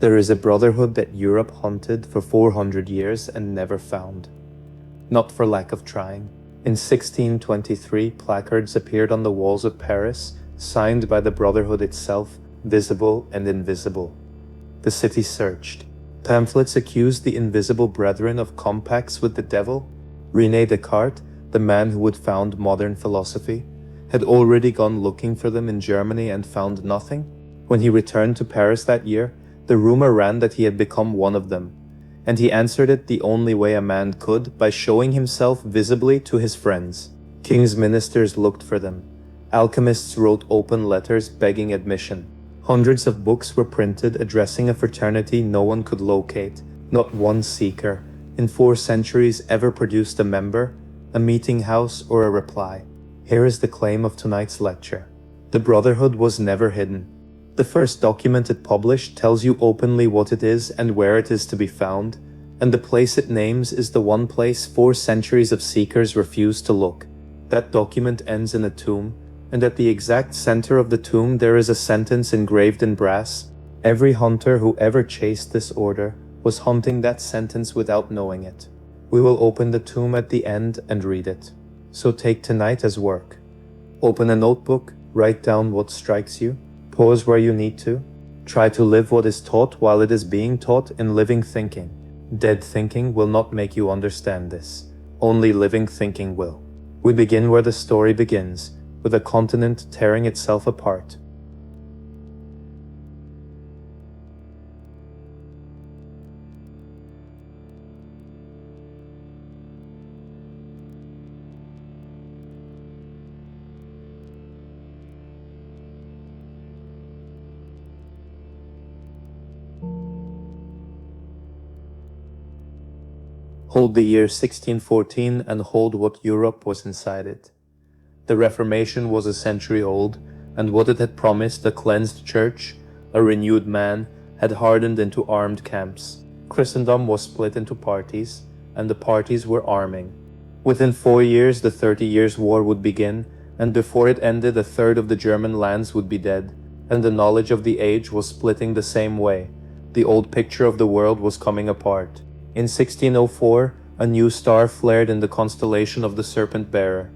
There is a brotherhood that Europe hunted for 400 years and never found. Not for lack of trying. In 1623, placards appeared on the walls of Paris, signed by the brotherhood itself, visible and invisible. The city searched. Pamphlets accused the invisible brethren of compacts with the devil. René Descartes, the man who would found modern philosophy, had already gone looking for them in Germany and found nothing. When he returned to Paris that year, the rumor ran that he had become one of them, and he answered it the only way a man could, by showing himself visibly to his friends. King's ministers looked for them. Alchemists wrote open letters begging admission. Hundreds of books were printed addressing a fraternity no one could locate. Not one seeker, in 4 centuries, ever produced a member, a meeting house, or a reply. Here is the claim of tonight's lecture. The brotherhood was never hidden. The first document it published tells you openly what it is and where it is to be found, and the place it names is the one place 4 centuries of seekers refused to look. That document ends in a tomb, and at the exact center of the tomb there is a sentence engraved in brass. Every hunter who ever chased this order was hunting that sentence without knowing it. We will open the tomb at the end and read it. So take tonight as work. Open a notebook, write down what strikes you, pause where you need to. Try to live what is taught while it is being taught in living thinking. Dead thinking will not make you understand this. Only living thinking will. We begin where the story begins, with a continent tearing itself apart. Hold the year 1614 and hold what Europe was inside it. The Reformation was a century old, and what it had promised, a cleansed church, a renewed man, had hardened into armed camps. Christendom was split into parties, and the parties were arming. Within 4 years, the 30 Years' War would begin, and before it ended, a third of the German lands would be dead, and the knowledge of the age was splitting the same way. The old picture of the world was coming apart. In 1604, a new star flared in the constellation of the Serpent Bearer,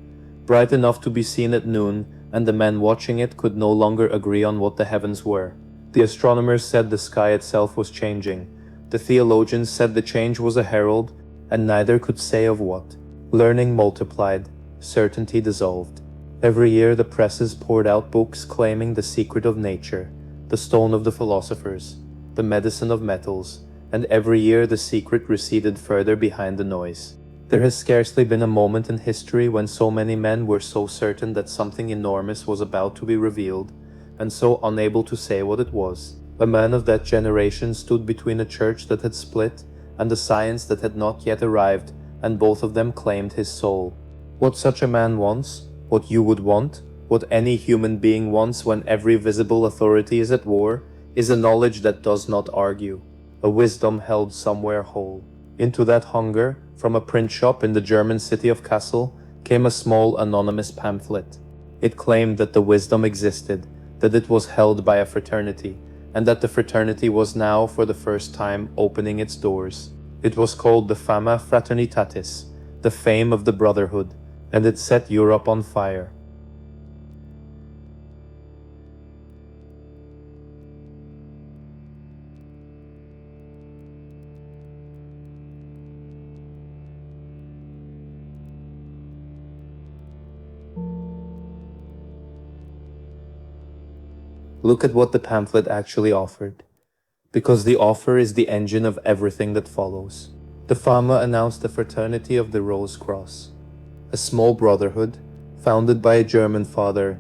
bright enough to be seen at noon, and the men watching it could no longer agree on what the heavens were. The astronomers said the sky itself was changing. The theologians said the change was a herald, and neither could say of what. Learning multiplied, certainty dissolved. Every year the presses poured out books claiming the secret of nature, the stone of the philosophers, the medicine of metals, and every year the secret receded further behind the noise. There has scarcely been a moment in history when so many men were so certain that something enormous was about to be revealed, and so unable to say what it was. A man of that generation stood between a church that had split and a science that had not yet arrived, and both of them claimed his soul. What such a man wants, what you would want, what any human being wants when every visible authority is at war, is a knowledge that does not argue. A wisdom held somewhere whole. Into that hunger, from a print shop in the German city of Kassel, came a small anonymous pamphlet. It claimed that the wisdom existed, that it was held by a fraternity, and that the fraternity was now, for the first time, opening its doors. It was called the Fama Fraternitatis, the fame of the brotherhood, and it set Europe on fire. Look at what the pamphlet actually offered, because the offer is the engine of everything that follows. The Fama announced the Fraternity of the Rose Cross, a small brotherhood founded by a German father.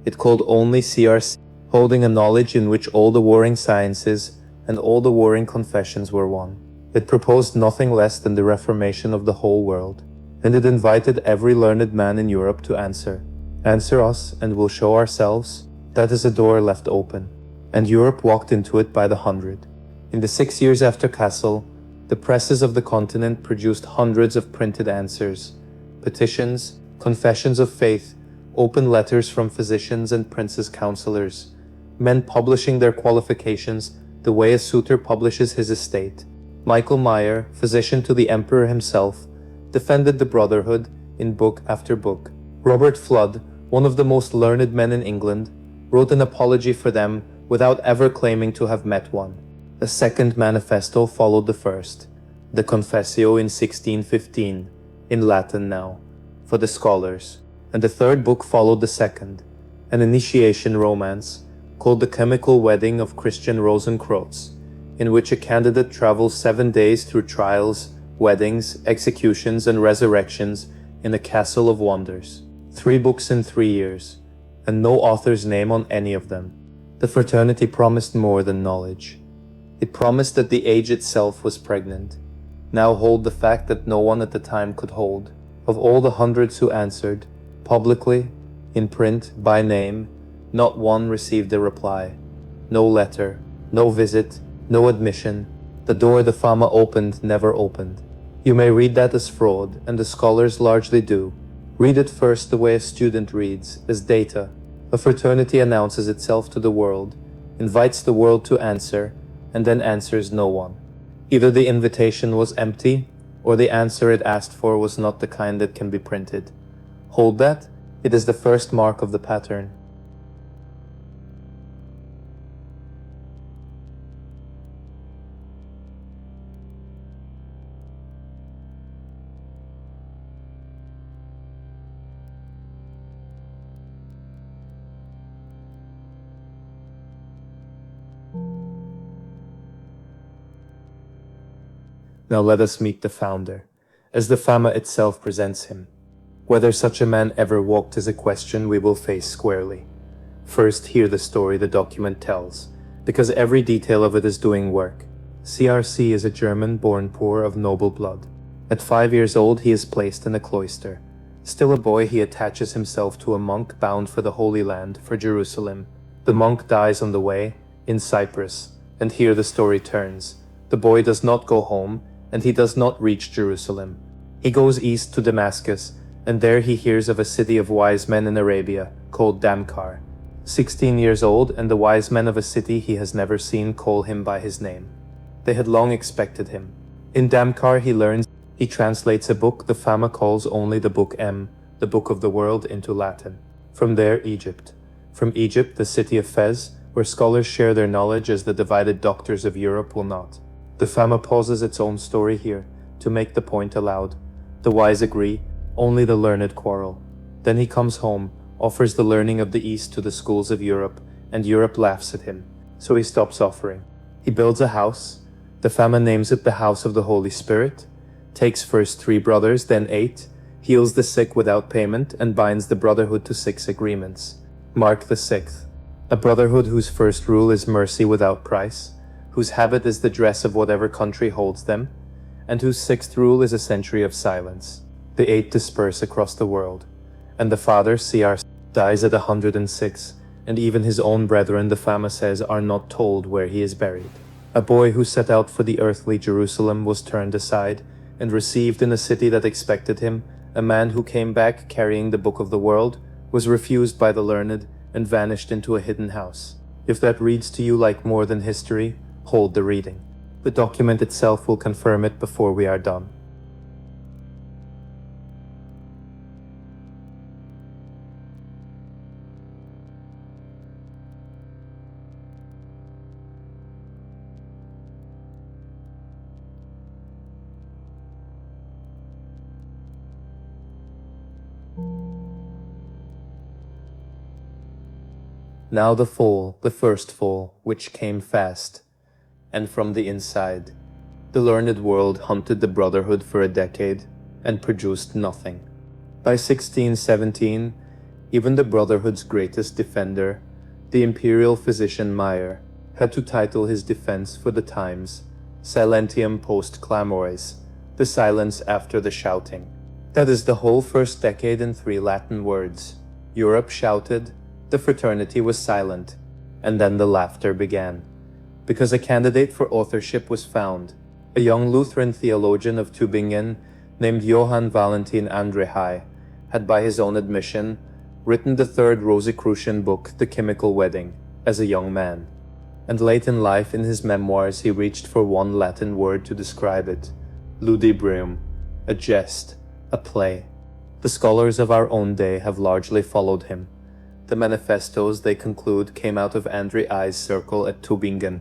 It called only CRC, holding a knowledge in which all the warring sciences and all the warring confessions were one. It proposed nothing less than the reformation of the whole world, and it invited every learned man in Europe to answer. Answer us, and we'll show ourselves. That is a door left open, and Europe walked into it by the hundred. In the 6 years after Kassel, the presses of the continent produced hundreds of printed answers, petitions, confessions of faith, open letters from physicians and princes' counselors, men publishing their qualifications, the way a suitor publishes his estate. Michael Meyer, physician to the emperor himself, defended the brotherhood in book after book. Robert Flood, one of the most learned men in England, wrote an apology for them without ever claiming to have met one. A second manifesto followed the first, the Confessio in 1615, in Latin now, for the scholars, and the third book followed the second, an initiation romance called The Chemical Wedding of Christian Rosenkreutz, in which a candidate travels 7 days through trials, weddings, executions, and resurrections in a castle of wonders. 3 books in 3 years, and no author's name on any of them. The fraternity promised more than knowledge. It promised that the age itself was pregnant. Now hold the fact that no one at the time could hold. Of all the hundreds who answered, publicly, in print, by name, not one received a reply. No letter, no visit, no admission. The door the Fama opened never opened. You may read that as fraud, and the scholars largely do. Read it first the way a student reads, as data. A fraternity announces itself to the world, invites the world to answer, and then answers no one. Either the invitation was empty, or the answer it asked for was not the kind that can be printed. Hold that, it is the first mark of the pattern. Now let us meet the founder, as the Fama itself presents him. Whether such a man ever walked is a question we will face squarely. First, hear the story the document tells, because every detail of it is doing work. CRC is a German born poor of noble blood. At 5 years old, he is placed in a cloister. Still a boy, he attaches himself to a monk bound for the Holy Land, for Jerusalem. The monk dies on the way, in Cyprus, and here the story turns. The boy does not go home, and he does not reach Jerusalem. He goes east to Damascus, and there he hears of a city of wise men in Arabia, called Damcar. 16 years old, and the wise men of a city he has never seen call him by his name. They had long expected him. In Damcar he learns, he translates a book the Fama calls only the Book M, the Book of the World, into Latin. From there, Egypt. From Egypt, the city of Fez, where scholars share their knowledge as the divided doctors of Europe will not. The Fama pauses its own story here, to make the point aloud. The wise agree, only the learned quarrel. Then he comes home, offers the learning of the East to the schools of Europe, and Europe laughs at him, so he stops offering. He builds a house. The Fama names it the House of the Holy Spirit, takes first 3 brothers, then 8, heals the sick without payment, and binds the brotherhood to 6 agreements. Mark the 6th. A brotherhood whose first rule is mercy without price, whose habit is the dress of whatever country holds them, and whose 6th rule is a century of silence. The 8 disperse across the world, and the father, CR, dies at 106, and even his own brethren, the Fama says, are not told where he is buried. A boy who set out for the earthly Jerusalem was turned aside, and received in a city that expected him. A man who came back carrying the Book of the World was refused by the learned, and vanished into a hidden house. If that reads to you like more than history, hold the reading. The document itself will confirm it before we are done. Now the fall, the first fall, which came fast, and from the inside. The learned world hunted the brotherhood for a decade, and produced nothing. By 1617, even the brotherhood's greatest defender, the imperial physician Meyer, had to title his defense for the Times, Silentium post clamores, the silence after the shouting. That is the whole first decade in 3 Latin words. Europe shouted, the fraternity was silent, and then the laughter began. Because a candidate for authorship was found, a young Lutheran theologian of Tübingen named Johann Valentin Andrehai had, by his own admission, written the 3rd Rosicrucian book, The Chemical Wedding, as a young man. and late in life in his memoirs he reached for one Latin word to describe it: ludibrium, a jest, a play. The scholars of our own day have largely followed him. The manifestos, they conclude, came out of Andre I's circle at Tübingen,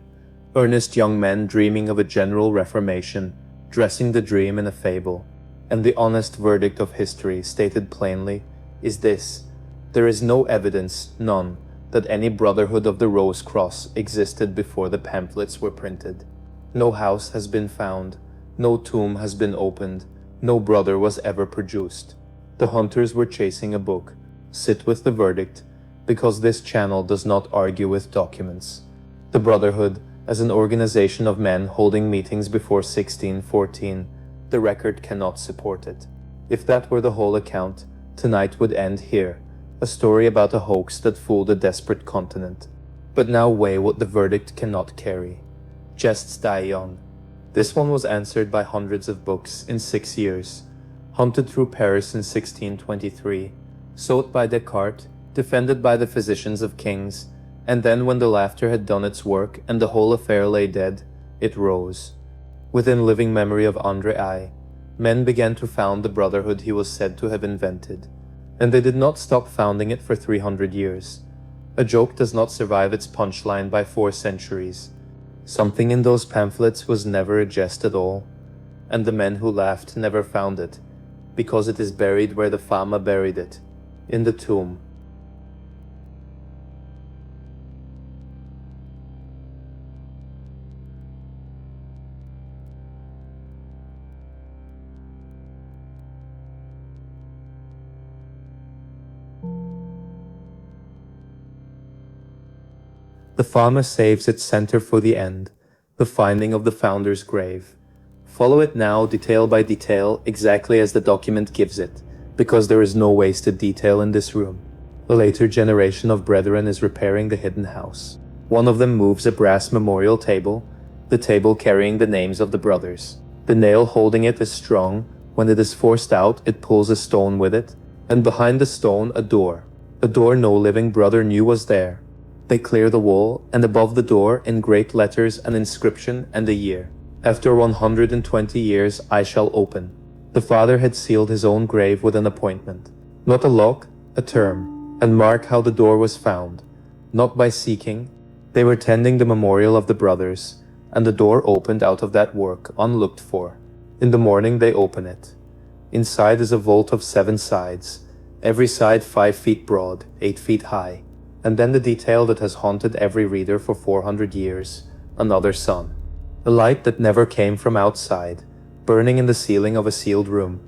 earnest young men dreaming of a general reformation, dressing the dream in a fable. And the honest verdict of history, stated plainly, is this: there is no evidence, none, that any brotherhood of the Rose Cross existed before the pamphlets were printed. No house has been found, no tomb has been opened, no brother was ever produced. The hunters were chasing a book. Sit with the verdict, because this channel does not argue with documents. The brotherhood, as an organization of men holding meetings before 1614, the record cannot support it. If that were the whole account, tonight would end here, a story about a hoax that fooled a desperate continent. But now weigh what the verdict cannot carry. Jests die young. This one was answered by hundreds of books in 6 years, hunted through Paris in 1623, sought by Descartes, defended by the physicians of kings, and then when the laughter had done its work and the whole affair lay dead, it rose. Within living memory of Andre I, men began to found the brotherhood he was said to have invented, and they did not stop founding it for 300 years. A joke does not survive its punchline by 4 centuries. Something in those pamphlets was never a jest at all, and the men who laughed never found it, because it is buried where the Fama buried it, in the tomb. The Fama saves its center for the end, the finding of the founder's grave. Follow it now, detail by detail, exactly as the document gives it, because there is no wasted detail in this room. A later generation of brethren is repairing the hidden house. One of them moves a brass memorial table, the table carrying the names of the brothers. The nail holding it is strong. When it is forced out, it pulls a stone with it, and behind the stone a door no living brother knew was there. They clear the wall, and above the door, in great letters, an inscription and a year. After 120 years I shall open. The father had sealed his own grave with an appointment. Not a lock, a term. And mark how the door was found. Not by seeking. They were tending the memorial of the brothers, and the door opened out of that work, unlooked for. In the morning they open it. Inside is a vault of 7 sides, every side 5 feet broad, 8 feet high. And then the detail that has haunted every reader for 400 years, another sun. A light that never came from outside, burning in the ceiling of a sealed room.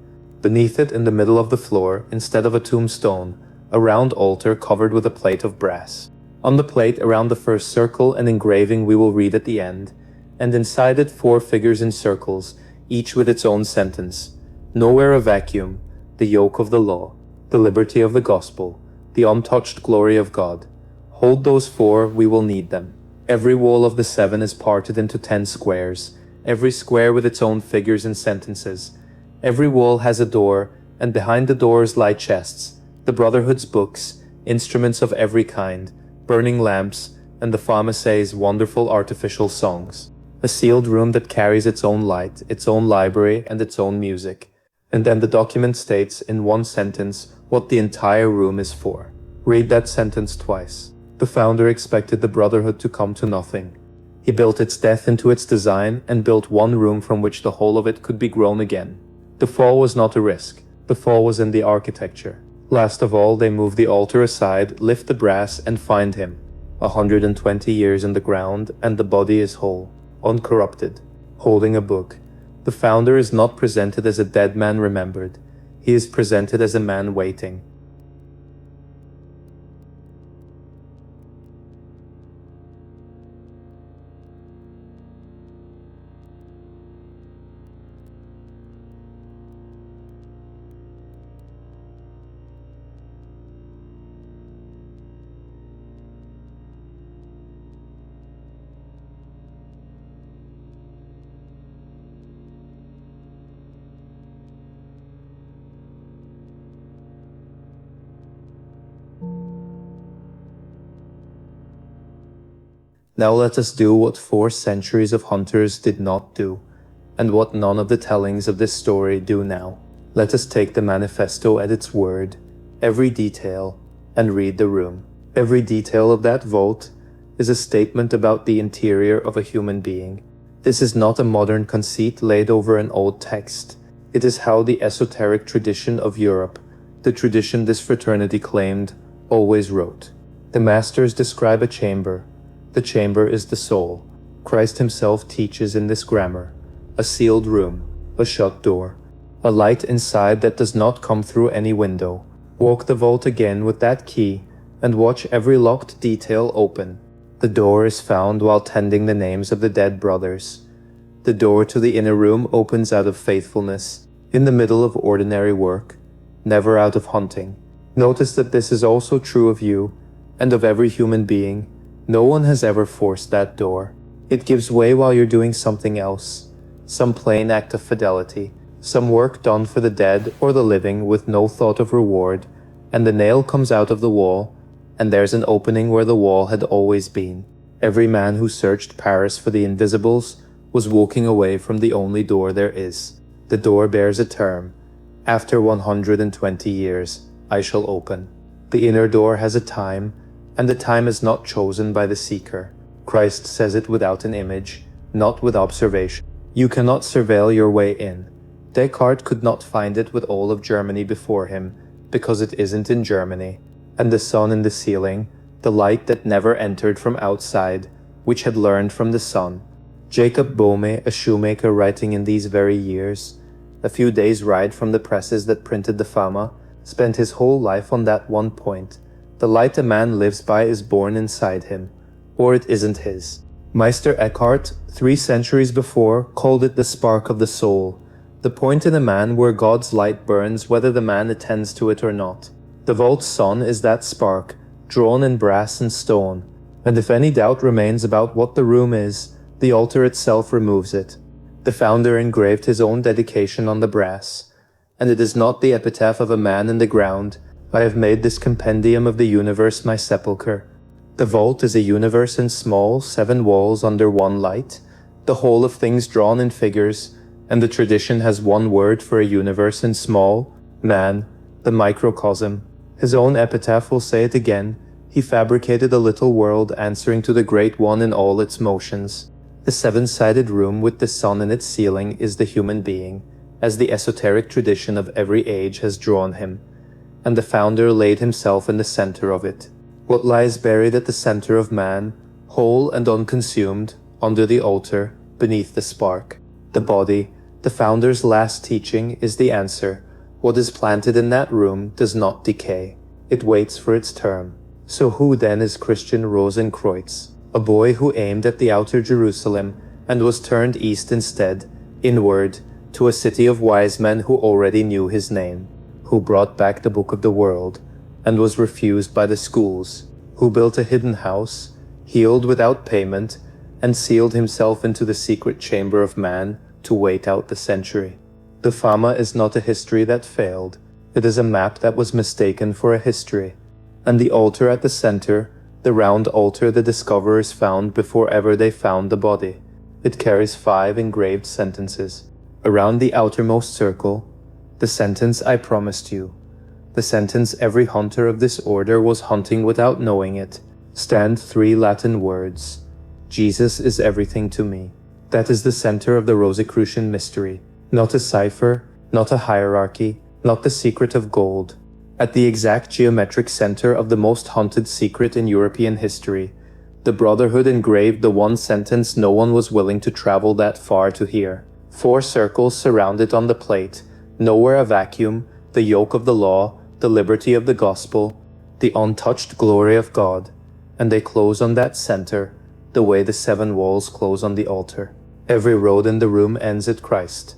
Beneath it, in the middle of the floor, instead of a tombstone, a round altar covered with a plate of brass. On the plate, around the first circle, an engraving we will read at the end, and inside it 4 figures in circles, each with its own sentence. Nowhere a vacuum, the yoke of the law, the liberty of the gospel, the untouched glory of God. Hold those 4, we will need them. Every wall of the 7 is parted into 10 squares, every square with its own figures and sentences. Every wall has a door, and behind the doors lie chests, the brotherhood's books, instruments of every kind, burning lamps, and the Famase's wonderful artificial songs. A sealed room that carries its own light, its own library, and its own music. And then the document states in one sentence what the entire room is for. Read that sentence twice. The founder expected the brotherhood to come to nothing. He built its death into its design and built one room from which the whole of it could be grown again. The fall was not a risk. The fall was in the architecture. Last of all, they move the altar aside, lift the brass, and find him. 120 years in the ground, and the body is whole, uncorrupted, holding a book. The founder is not presented as a dead man remembered. He is presented as a man waiting. Now let us do what 4 centuries of hunters did not do, and what none of the tellings of this story do now. Let us take the manifesto at its word, every detail, and read the room. Every detail of that vault is a statement about the interior of a human being. This is not a modern conceit laid over an old text. It is how the esoteric tradition of Europe, the tradition this fraternity claimed, always wrote. The masters describe a chamber. The chamber is the soul. Christ himself teaches in this grammar. A sealed room, a shut door, a light inside that does not come through any window. Walk the vault again with that key, and watch every locked detail open. The door is found while tending the names of the dead brothers. The door to the inner room opens out of faithfulness, in the middle of ordinary work, never out of hunting. Notice that this is also true of you, and of every human being. No one has ever forced that door. It gives way while you're doing something else, some plain act of fidelity, some work done for the dead or the living with no thought of reward, and the nail comes out of the wall, and there's an opening where the wall had always been. Every man who searched Paris for the invisibles was walking away from the only door there is. The door bears a term. After 120 years, I shall open. The inner door has a time, and the time is not chosen by the seeker. Christ says it without an image, not with observation. You cannot surveil your way in. Descartes could not find it with all of Germany before him, because it isn't in Germany. And the sun in the ceiling, the light that never entered from outside, which had learned from the sun. Jacob Boehme, a shoemaker writing in these very years, a few days' ride from the presses that printed the Fama, spent his whole life on that one point. The light a man lives by is born inside him, or it isn't his. Meister Eckhart, 3 centuries before, called it the spark of the soul, the point in a man where God's light burns whether the man attends to it or not. The vault's sun is that spark, drawn in brass and stone, and if any doubt remains about what the room is, the altar itself removes it. The founder engraved his own dedication on the brass, and it is not the epitaph of a man in the ground. I have made this compendium of the universe my sepulchre. The vault is a universe in small, 7 walls under one light, the whole of things drawn in figures, and the tradition has one word for a universe in small, man, the microcosm. His own epitaph will say it again. He fabricated a little world answering to the great one in all its motions. The 7-sided room with the sun in its ceiling is the human being, as the esoteric tradition of every age has drawn him, and the founder laid himself in the center of it. What lies buried at the center of man, whole and unconsumed, under the altar, beneath the spark? The body, the founder's last teaching, is the answer. What is planted in that room does not decay. It waits for its term. So who then is Christian Rosenkreutz? A boy who aimed at the outer Jerusalem and was turned east instead, inward, to a city of wise men who already knew his name, who brought back the book of the world, and was refused by the schools, who built a hidden house, healed without payment, and sealed himself into the secret chamber of man to wait out the century. The Fama is not a history that failed. It is a map that was mistaken for a history. And the altar at the center, the round altar the discoverers found before ever they found the body. It carries 5 engraved sentences. Around the outermost circle, the sentence I promised you. The sentence every hunter of this order was hunting without knowing it. Stand 3 Latin words. Jesus is everything to me. That is the center of the Rosicrucian mystery. Not a cipher, not a hierarchy, not the secret of gold. At the exact geometric center of the most hunted secret in European history, the brotherhood engraved the one sentence no one was willing to travel that far to hear. 4 circles surround it on the plate, nowhere a vacuum, the yoke of the law, the liberty of the gospel, the untouched glory of God, and they close on that center, the way the 7 walls close on the altar. Every road in the room ends at Christ.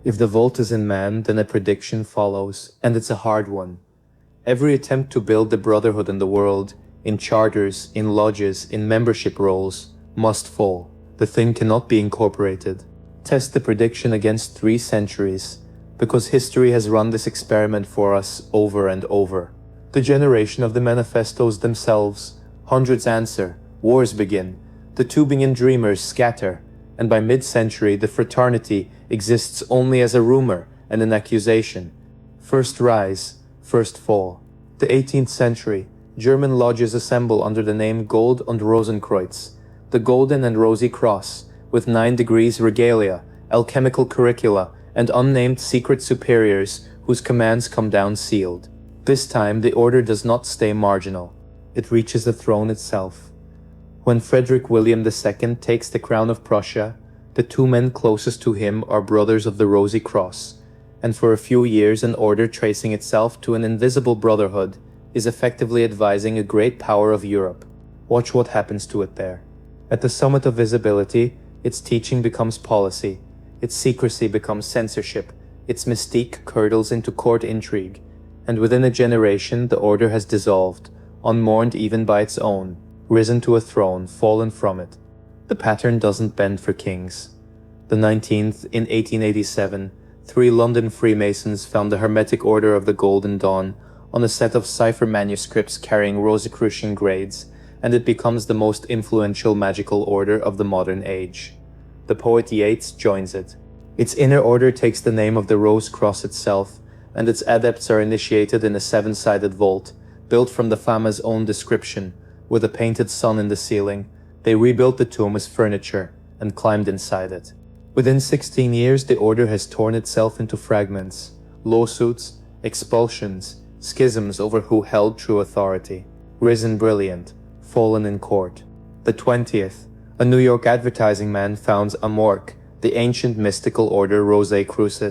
If the vault is in man, then a prediction follows, and it's a hard one. Every attempt to build the brotherhood in the world, in charters, in lodges, in membership rolls, must fall. The thing cannot be incorporated. Test the prediction against 3 centuries, because history has run this experiment for us over and over. The generation of the manifestos themselves, hundreds answer, wars begin, the tubing and dreamers scatter, and by mid-century the fraternity exists only as a rumor and an accusation. First rise, first fall. The 18th century, German lodges assemble under the name Golden and Rosenkreutz, the Golden and Rosy Cross, with 9 degrees regalia, alchemical curricula, and unnamed secret superiors whose commands come down sealed. This time the order does not stay marginal. It reaches the throne itself. When Frederick William II takes the crown of Prussia, the 2 men closest to him are brothers of the Rosy Cross, and for a few years an order tracing itself to an invisible brotherhood is effectively advising a great power of Europe. Watch what happens to it there. At the summit of visibility, its teaching becomes policy, its secrecy becomes censorship, its mystique curdles into court intrigue, and within a generation the order has dissolved, unmourned even by its own, risen to a throne, fallen from it. The pattern doesn't bend for kings. The 19th, in 1887, 3 London Freemasons found the Hermetic Order of the Golden Dawn on a set of cipher manuscripts carrying Rosicrucian grades, and it becomes the most influential magical order of the modern age. The poet Yeats joins it. Its inner order takes the name of the Rose Cross itself, and its adepts are initiated in a 7-sided vault, built from the Fama's own description, with a painted sun in the ceiling. They rebuilt the tomb as furniture and climbed inside it. Within 16 years, the order has torn itself into fragments, lawsuits, expulsions, schisms over who held true authority. Risen brilliant, fallen in court. The 20th, a New York advertising man founds AMORC, the ancient mystical order Rosicrucian,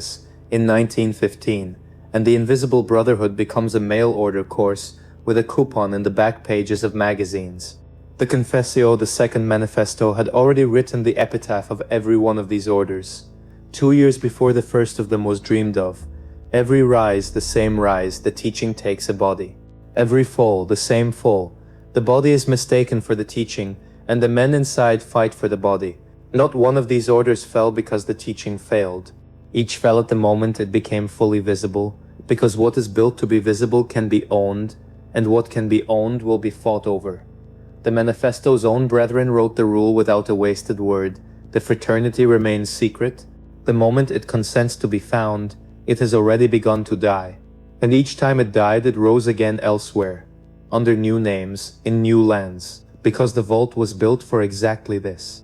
in 1915, and the Invisible Brotherhood becomes a mail order course with a coupon in the back pages of magazines. The Confessio, the Second Manifesto, had already written the epitaph of every one of these orders. 2 years before the first of them was dreamed of. Every rise, the same rise, the teaching takes a body. Every fall, the same fall. The body is mistaken for the teaching, and the men inside fight for the body. Not one of these orders fell because the teaching failed. Each fell at the moment it became fully visible, because what is built to be visible can be owned, and what can be owned will be fought over. The manifesto's own brethren wrote the rule without a wasted word. The fraternity remains secret. The moment it consents to be found, it has already begun to die. And each time it died, it rose again elsewhere, under new names, in new lands, because the vault was built for exactly this.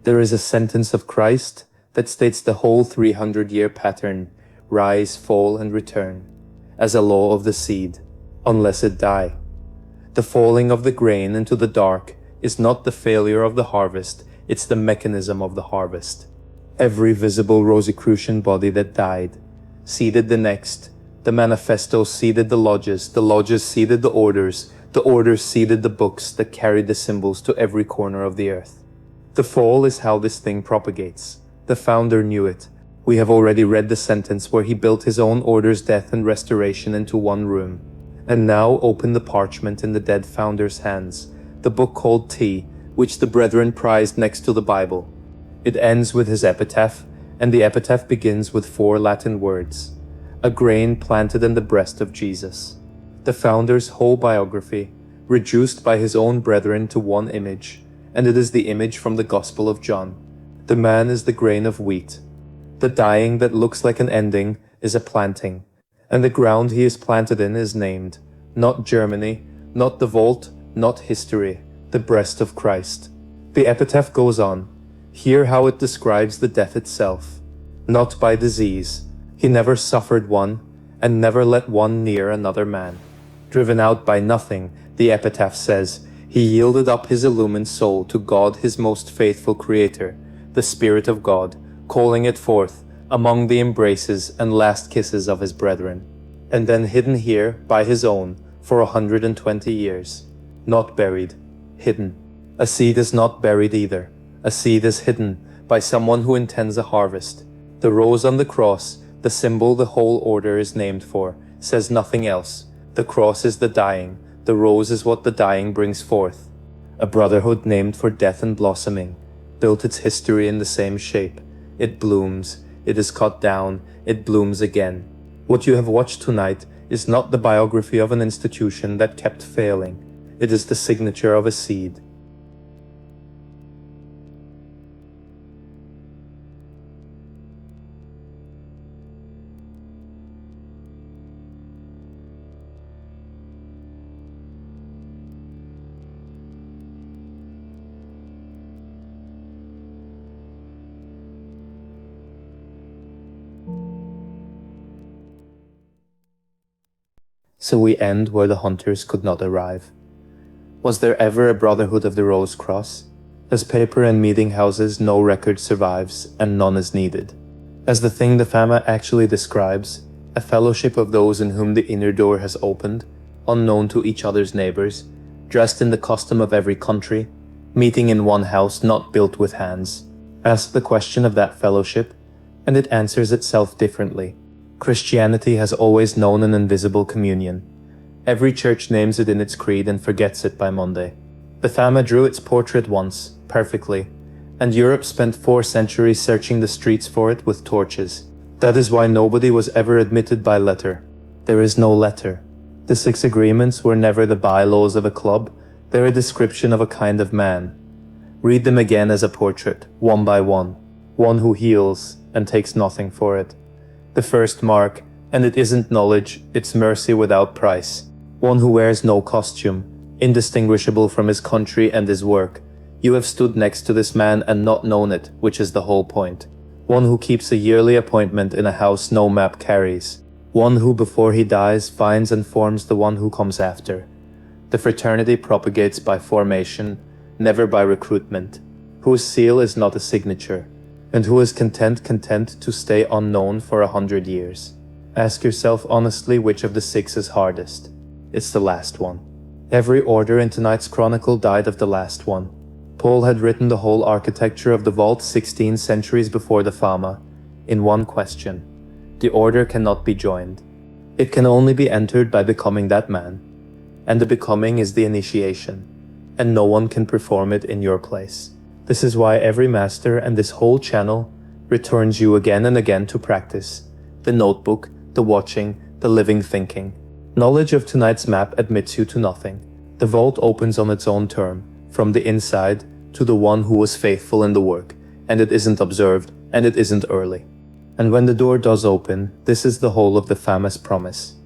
There is a sentence of Christ that states the whole 300-year pattern, rise, fall, and return, as a law of the seed, unless it die. The falling of the grain into the dark is not the failure of the harvest, it's the mechanism of the harvest. Every visible Rosicrucian body that died seeded the next. The manifesto seeded the lodges seeded the orders seeded the books that carried the symbols to every corner of the earth. The fall is how this thing propagates. The founder knew it. We have already read the sentence where he built his own order's death and restoration into one room. And now open the parchment in the dead founder's hands, the book called T, which the brethren prized next to the Bible. It ends with his epitaph, and the epitaph begins with 4 Latin words: a grain planted in the breast of Jesus. The founder's whole biography, reduced by his own brethren to one image, and it is the image from the Gospel of John. The man is the grain of wheat. The dying that looks like an ending is a planting, and the ground he is planted in is named, not Germany, not the vault, not history, the breast of Christ. The epitaph goes on. Hear how it describes the death itself. Not by disease. He never suffered one, and never let one near another man. Driven out by nothing, the epitaph says, he yielded up his illumined soul to God, his most faithful creator, the Spirit of God, calling it forth among the embraces and last kisses of his brethren, and then hidden here by his own for 120 years. Not buried, hidden. A seed is not buried either. A seed is hidden by someone who intends a harvest. The rose on the cross, the symbol the whole order is named for, says nothing else. The cross is the dying, the rose is what the dying brings forth. A brotherhood named for death and blossoming, built its history in the same shape. It blooms, it is cut down, it blooms again. What you have watched tonight is not the biography of an institution that kept failing. It is the signature of a seed. So we end where the hunters could not arrive. Was there ever a brotherhood of the Rose Cross? As paper and meeting houses, no record survives, and none is needed. As the thing the Fama actually describes, a fellowship of those in whom the inner door has opened, unknown to each other's neighbors, dressed in the custom of every country, meeting in one house not built with hands. Ask the question of that fellowship, and it answers itself differently. Christianity has always known an invisible communion. Every church names it in its creed and forgets it by Monday. The Fama drew its portrait once, perfectly, and Europe spent 4 centuries searching the streets for it with torches. That is why nobody was ever admitted by letter. There is no letter. The 6 agreements were never the bylaws of a club, they're a description of a kind of man. Read them again as a portrait, one by one who heals and takes nothing for it. The first mark, and it isn't knowledge, it's mercy without price. One who wears no costume, indistinguishable from his country and his work. You have stood next to this man and not known it, which is the whole point. One who keeps a yearly appointment in a house no map carries. One who before he dies finds and forms the one who comes after. The fraternity propagates by formation, never by recruitment. Whose seal is not a signature, and who is content to stay unknown for 100 years. Ask yourself honestly which of the 6 is hardest. It's the last one. Every order in tonight's chronicle died of the last one. Paul had written the whole architecture of the vault 16 centuries before the Fama, in one question. The order cannot be joined. It can only be entered by becoming that man. And the becoming is the initiation, and no one can perform it in your place. This is why every master and this whole channel returns you again and again to practice. The notebook, the watching, the living thinking. Knowledge of tonight's map admits you to nothing. The vault opens on its own term, from the inside to the one who was faithful in the work, and it isn't observed, and it isn't early. And when the door does open, this is the whole of the Fama's promise.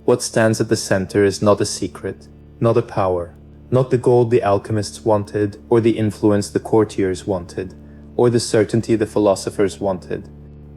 What stands at the center is not a secret, not a power, not the gold the alchemists wanted, or the influence the courtiers wanted, or the certainty the philosophers wanted.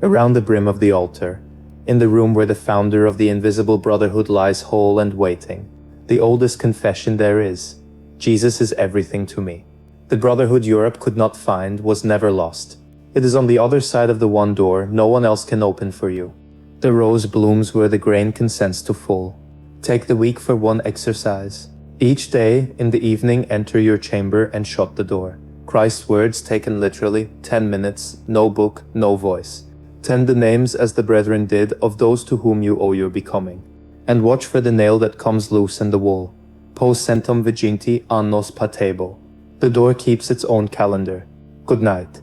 Around the brim of the altar, in the room where the founder of the invisible brotherhood lies whole and waiting, the oldest confession there is, Jesus is everything to me. The brotherhood Europe could not find was never lost. It is on the other side of the one door no one else can open for you. The rose blooms where the grain consents to full. Take the week for one exercise. Each day, in the evening, enter your chamber and shut the door. Christ's words taken literally, 10 minutes, no book, no voice. Tend the names as the brethren did of those to whom you owe your becoming. And watch for the nail that comes loose in the wool. Post centum viginti annos patebo. The door keeps its own calendar. Good night.